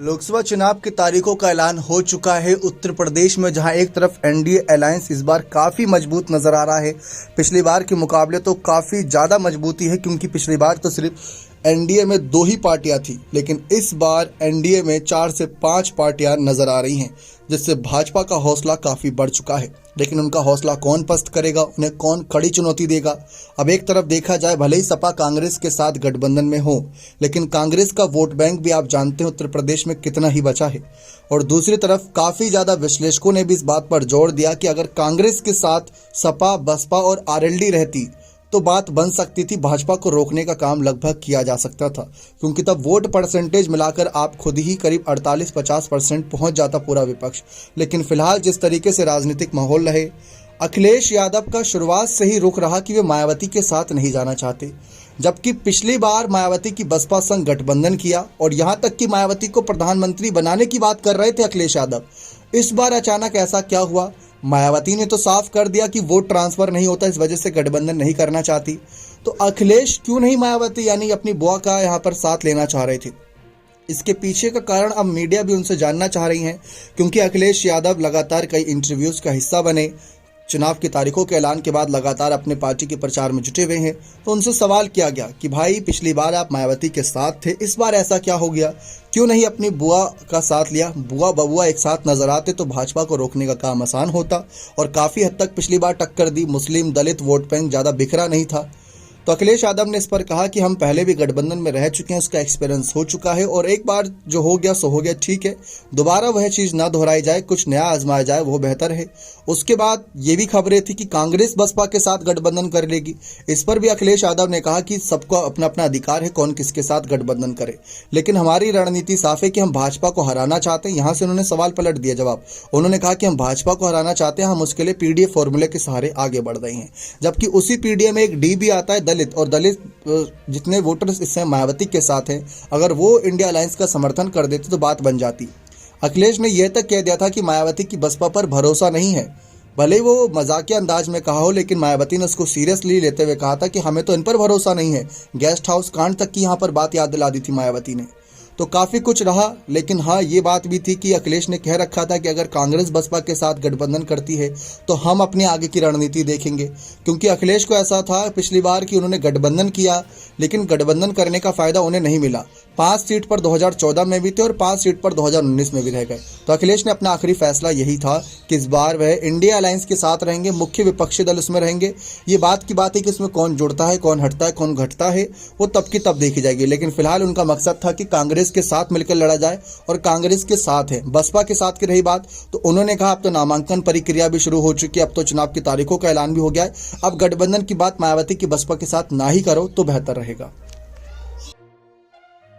लोकसभा चुनाव की तारीखों का ऐलान हो चुका है उत्तर प्रदेश में, जहां एक तरफ एनडीए अलायंस इस बार काफ़ी मजबूत नज़र आ रहा है। पिछली बार के मुकाबले तो काफ़ी ज़्यादा मजबूती है, क्योंकि पिछली बार तो सिर्फ एनडीए में 2 ही पार्टियां थी, लेकिन इस बार एनडीए में 4 से 5 पार्टियां नज़र आ रही हैं, जिससे भाजपा का हौसला काफ़ी बढ़ चुका है। लेकिन उनका हौसला कौन पस्त करेगा, उन्हें कौन कड़ी चुनौती देगा? अब एक तरफ देखा जाए, भले ही सपा कांग्रेस के साथ गठबंधन में हो, लेकिन कांग्रेस का वोट बैंक भी आप जानते हैं उत्तर प्रदेश में कितना ही बचा है। और दूसरी तरफ काफ़ी ज़्यादा विश्लेषकों ने भी इस बात पर जोर दिया कि अगर कांग्रेस के साथ सपा, बसपा और आरएलडी रहती तो बात बन सकती थी, भाजपा को रोकने का काम लगभग किया जा सकता था, क्योंकि तब वोट परसेंटेज मिलाकर आप खुद ही करीब 48-50% पहुंच जाता पूरा विपक्ष। लेकिन फिलहाल जिस तरीके से राजनीतिक माहौल रहे, अखिलेश यादव का शुरुआत से ही रुख रहा कि वे मायावती के साथ नहीं जाना चाहते, जबकि पिछली बार मायावती की बसपा संग गठबंधन किया और यहां तक कि मायावती को प्रधानमंत्री बनाने की बात कर रहे थे अखिलेश यादव। इस बार अचानक ऐसा क्या हुआ? मायावती ने तो साफ कर दिया कि वोट ट्रांसफर नहीं होता, इस वजह से गठबंधन नहीं करना चाहती। तो अखिलेश क्यों नहीं मायावती यानी अपनी बुआ का यहाँ पर साथ लेना चाह रहे थे? इसके पीछे का कारण अब मीडिया भी उनसे जानना चाह रही है, क्योंकि अखिलेश यादव लगातार कई इंटरव्यूज का हिस्सा बने, चुनाव की तारीखों के ऐलान के बाद लगातार अपने पार्टी के प्रचार में जुटे हुए हैं। तो उनसे सवाल किया गया कि भाई, पिछली बार आप मायावती के साथ थे, इस बार ऐसा क्या हो गया? क्यों नहीं अपनी बुआ का साथ लिया? बुआ बबुआ एक साथ नजर आते तो भाजपा को रोकने का काम आसान होता, और काफ़ी हद तक पिछली बार टक्कर दी। मुस्लिम दलित वोट बैंक ज़्यादा बिखरा नहीं था। तो अखिलेश यादव ने इस पर कहा कि हम पहले भी गठबंधन में रह चुके हैं, उसका एक्सपीरियंस हो चुका है, और एक बार जो हो गया सो हो गया, ठीक है, दोबारा वह चीज़ ना दोहराई जाए, कुछ नया आजमाया जाए, वो बेहतर है। उसके बाद ये भी खबरें थी कि कांग्रेस बसपा के साथ गठबंधन कर लेगी। इस पर भी अखिलेश यादव ने कहा कि सबको अपना अपना अधिकार है कौन किसके साथ गठबंधन करे, लेकिन हमारी रणनीति साफ है कि हम भाजपा को हराना चाहते हैं। यहाँ से उन्होंने सवाल पलट दिया जवाब। उन्होंने कहा कि हम भाजपा को हराना चाहते हैं, हम उसके लिए पीडीए फॉर्मूले के सहारे आगे बढ़ रहे हैं। जबकि उसी पीडीए में एक डी भी आता है दलित, और दलित जितने वोटर्स इस समय मायावती के साथ हैं, अगर वो इंडिया अलायंस का समर्थन कर देते तो बात बन जाती। अखिलेश ने यह तक कह दिया था कि मायावती की बसपा पर भरोसा नहीं है। भले ही वो मजाकिया अंदाज में कहा हो, लेकिन मायावती ने उसको सीरियसली लेते हुए कहा था कि हमें तो इन पर भरोसा नहीं है। गेस्ट हाउस कांड तक की यहाँ पर बात याद दिला दी थी मायावती ने। तो काफ़ी कुछ रहा, लेकिन हाँ, ये बात भी थी कि अखिलेश ने कह रखा था कि अगर कांग्रेस बसपा के साथ गठबंधन करती है तो हम अपने आगे की रणनीति देखेंगे। क्योंकि अखिलेश को ऐसा था पिछली बार कि उन्होंने गठबंधन किया, लेकिन गठबंधन करने का फ़ायदा उन्हें नहीं मिला। 5 सीट पर 2014 में भी थे और 5 सीट पर 2019 में भी रह गए। तो अखिलेश ने अपना आखिरी फैसला यही था कि इस बार वह इंडिया अलायंस के साथ रहेंगे, मुख्य विपक्षी दल उसमें रहेंगे। ये बात की बात है कि इसमें कौन जुड़ता है, कौन हटता है, कौन घटता है, वो तब की तब देखी जाएगी। लेकिन फिलहाल उनका मकसद था कि कांग्रेस के साथ मिलकर लड़ा जाए, और कांग्रेस के साथ है। बसपा के साथ की रही बात, तो उन्होंने कहा अब तो नामांकन प्रक्रिया भी शुरू हो चुकी है, अब तो चुनाव की तारीखों का ऐलान भी हो गया है, अब गठबंधन की बात मायावती की बसपा के साथ ना ही करो तो बेहतर रहेगा।